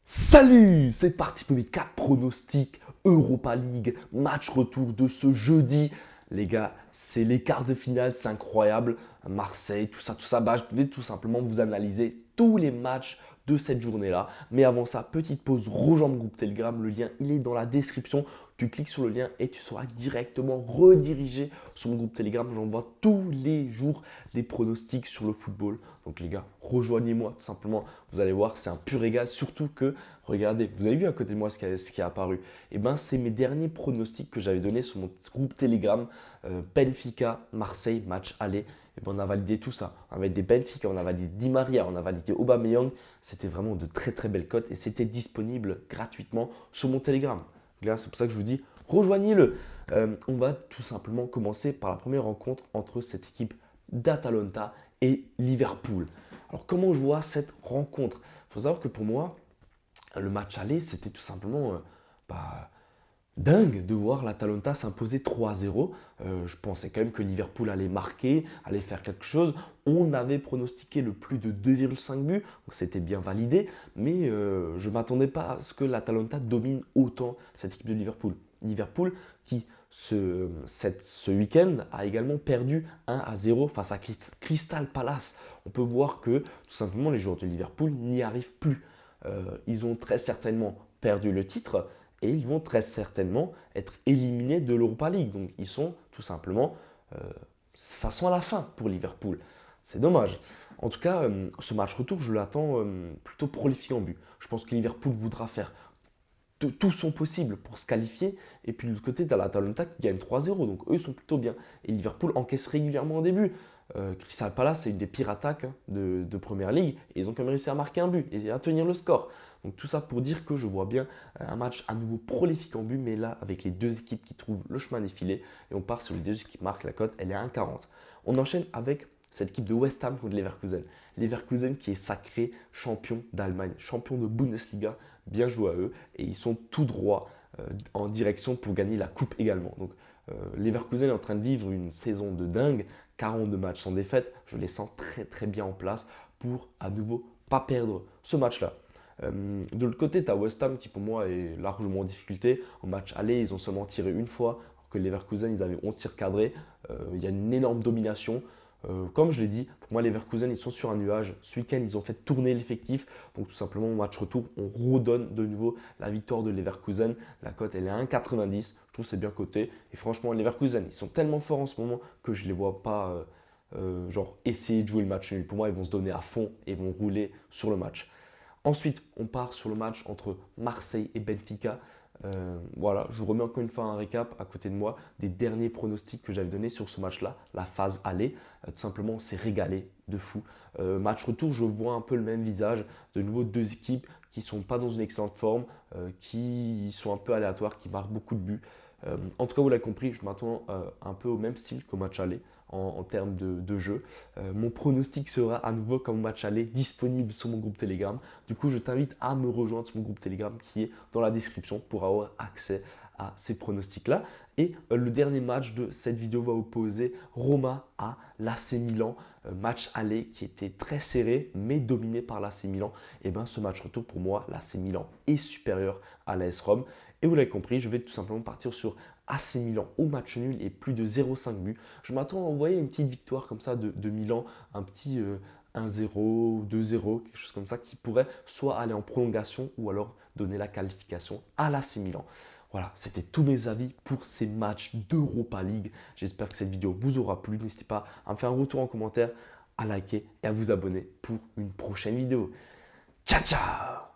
Salut, c'est parti pour les 4 pronostics Europa League, match retour de ce jeudi. Les gars, c'est les quarts de finale, c'est incroyable. Marseille, tout ça. Bah, je vais tout simplement vous analyser tous les matchs de cette journée-là. Mais avant ça, petite pause, rejoins mon groupe Telegram. Le lien, il est dans la description. Tu cliques sur le lien et tu seras directement redirigé sur mon groupe Telegram. J'envoie tous les jours des pronostics sur le football. Donc les gars, rejoignez-moi tout simplement. Vous allez voir, c'est un pur régal. Surtout que, regardez, vous avez vu à côté de moi ce qui a apparu. Et ben, c'est mes derniers pronostics que j'avais donnés sur mon groupe Telegram. Benfica, Marseille, match aller. Et ben, on a validé tout ça. On a validé Benfica, on a validé Di Maria, on a validé Aubameyang. C'était vraiment de très très belles cotes et c'était disponible gratuitement sur mon Telegram. Là, c'est pour ça que je vous dis, rejoignez-le. On va tout simplement commencer par la première rencontre entre cette équipe d'Atalanta et Liverpool. Alors, comment je vois cette rencontre? Il faut savoir que pour moi, le match aller, c'était tout simplement bah, dingue de voir l'Atalanta s'imposer 3-0. Je pensais quand même que Liverpool allait marquer, allait faire quelque chose. On avait pronostiqué le plus de 2,5 buts, donc c'était bien validé, mais je ne m'attendais pas à ce que l'Atalanta domine autant cette équipe de Liverpool. Liverpool qui ce week-end a également perdu 1-0 face à Crystal Palace. On peut voir que tout simplement les joueurs de Liverpool n'y arrivent plus. Ils ont très certainement perdu le titre, et ils vont très certainement être éliminés de l'Europa League. Donc ils sont tout simplement, ça sent la fin pour Liverpool. C'est dommage. En tout cas, ce match retour, je l'attends plutôt prolifique en but. Je pense que Liverpool voudra faire tout son possible pour se qualifier. Et puis de l'autre côté, tu as l'Atalanta qui gagne 3-0. Donc eux, ils sont plutôt bien. Et Liverpool encaisse régulièrement au début. Crystal Palace, c'est une des pires attaques de Première Ligue. Et ils ont quand même réussi à marquer un but et à tenir le score. Donc tout ça pour dire que je vois bien un match à nouveau prolifique en but. Mais là, avec les deux équipes qui trouvent le chemin des filets. Et on part sur les deux équipes qui marquent la cote. Elle est à 1,40. On enchaîne avec cette équipe de West Ham contre Leverkusen. Leverkusen qui est sacré champion d'Allemagne, champion de Bundesliga. Bien joué à eux. Et ils sont tout droit en direction pour gagner la coupe également. Donc Leverkusen est en train de vivre une saison de dingue. 42 matchs sans défaite. Je les sens très très bien en place pour à nouveau pas perdre ce match-là. De l'autre côté, tu as West Ham qui pour moi est largement en difficulté. En match aller, ils ont seulement tiré une fois, alors que Leverkusen, ils avaient 11 tirs cadrés. Il y a une énorme domination. Comme je l'ai dit, pour moi, les Leverkusen, ils sont sur un nuage. Ce week-end, ils ont fait tourner l'effectif. Donc, tout simplement, au match retour, on redonne de nouveau la victoire de Leverkusen. La cote, elle est à 1,90. Je trouve que c'est bien coté. Et franchement, les Leverkusen, ils sont tellement forts en ce moment que je ne les vois pas genre essayer de jouer le match nul. Pour moi, ils vont se donner à fond et vont rouler sur le match. Ensuite, on part sur le match entre Marseille et Benfica. Voilà, je vous remets encore une fois un récap à côté de moi des derniers pronostics que j'avais donnés sur ce match-là, la phase aller. Tout simplement, on s'est régalé de fou. Match retour, je vois un peu le même visage. De nouveau, deux équipes qui ne sont pas dans une excellente forme, qui sont un peu aléatoires, qui marquent beaucoup de buts. En tout cas, vous l'avez compris, je m'attends un peu au même style qu'au match aller en termes de jeu. Mon pronostic sera à nouveau comme match aller disponible sur mon groupe Telegram. Du coup, je t'invite à me rejoindre sur mon groupe Telegram qui est dans la description pour avoir accès à ces pronostics-là. Et le dernier match de cette vidéo va opposer Roma à l'AC Milan. Match aller qui était très serré mais dominé par l'AC Milan. Et bien ce match retour pour moi, l'AC Milan est supérieur à l'AS Rome. Et vous l'avez compris, je vais tout simplement partir sur AC Milan au match nul et plus de 0,5 buts. Je m'attends à envoyer une petite victoire comme ça de Milan, un petit 1-0, 2-0, quelque chose comme ça qui pourrait soit aller en prolongation ou alors donner la qualification à l'AC Milan. Voilà, c'était tous mes avis pour ces matchs d'Europa League. J'espère que cette vidéo vous aura plu. N'hésitez pas à me faire un retour en commentaire, à liker et à vous abonner pour une prochaine vidéo. Ciao, ciao!